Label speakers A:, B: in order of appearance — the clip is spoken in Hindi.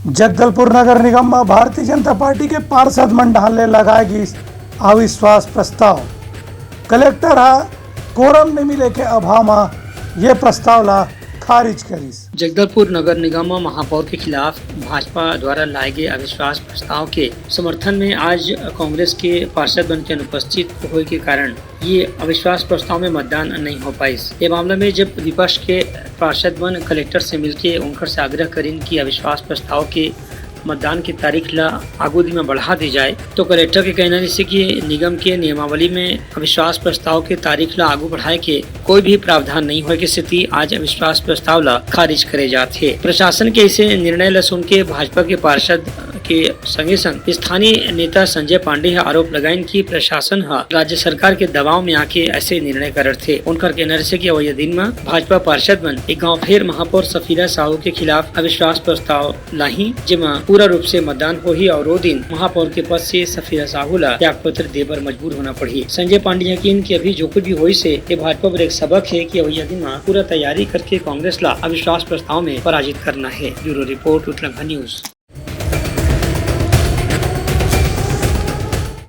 A: जगदलपुर नगर निगम में भारतीय जनता पार्टी के पार्षद मन ढाले लगाएगी अविश्वास प्रस्ताव। कलेक्टर कोरम नहीं मिले के अभाव में ये प्रस्ताव ला खारिज करीस।
B: जगदलपुर नगर निगम में महापौर के खिलाफ भाजपा द्वारा लाए गए अविश्वास प्रस्ताव के समर्थन में आज कांग्रेस के पार्षद बन के अनुपस्थित होने के कारण ये अविश्वास प्रस्ताव में मतदान नहीं हो पाई। ये मामला में जब विपक्ष के पार्षद बन कलेक्टर से मिलकर उनकर से आग्रह करें कि अविश्वास प्रस्ताव के मतदान की तारीख ला आगू दी में बढ़ा दी जाए, तो कलेक्टर के कहना जैसे कि निगम के नियमावली में अविश्वास प्रस्ताव के तारीख ला आगू बढ़ाए के कोई भी प्रावधान नहीं होने की स्थिति आज अविश्वास प्रस्ताव ला खारिज करे जाते। प्रशासन के इसे निर्णय ला सुन के भाजपा के पार्षद के संगे संग स्थानीय नेता संजय पांडे आरोप लगाइन कि प्रशासन राज्य सरकार के दबाव में आके ऐसे निर्णय कर थे। उनका कहना है कि वही दिन में भाजपा पार्षद बन एक गाँव फिर महापौर सफीरा साहू के खिलाफ अविश्वास प्रस्ताव लाई, जिसमें पूरा रूप से मतदान हो ही और वो दिन महापौर के पद से सफीरा साहू ला त्याग पत्र दे पर मजबूर होना पड़ी। संजय पांडे यकीन कि अभी जो कुछ भी हुई से ये भाजपा पर एक सबक है कि वही दिन में पूरा तैयारी करके कांग्रेस ला अविश्वास प्रस्ताव में पराजित करना है। Bureau report Uttarakhand news.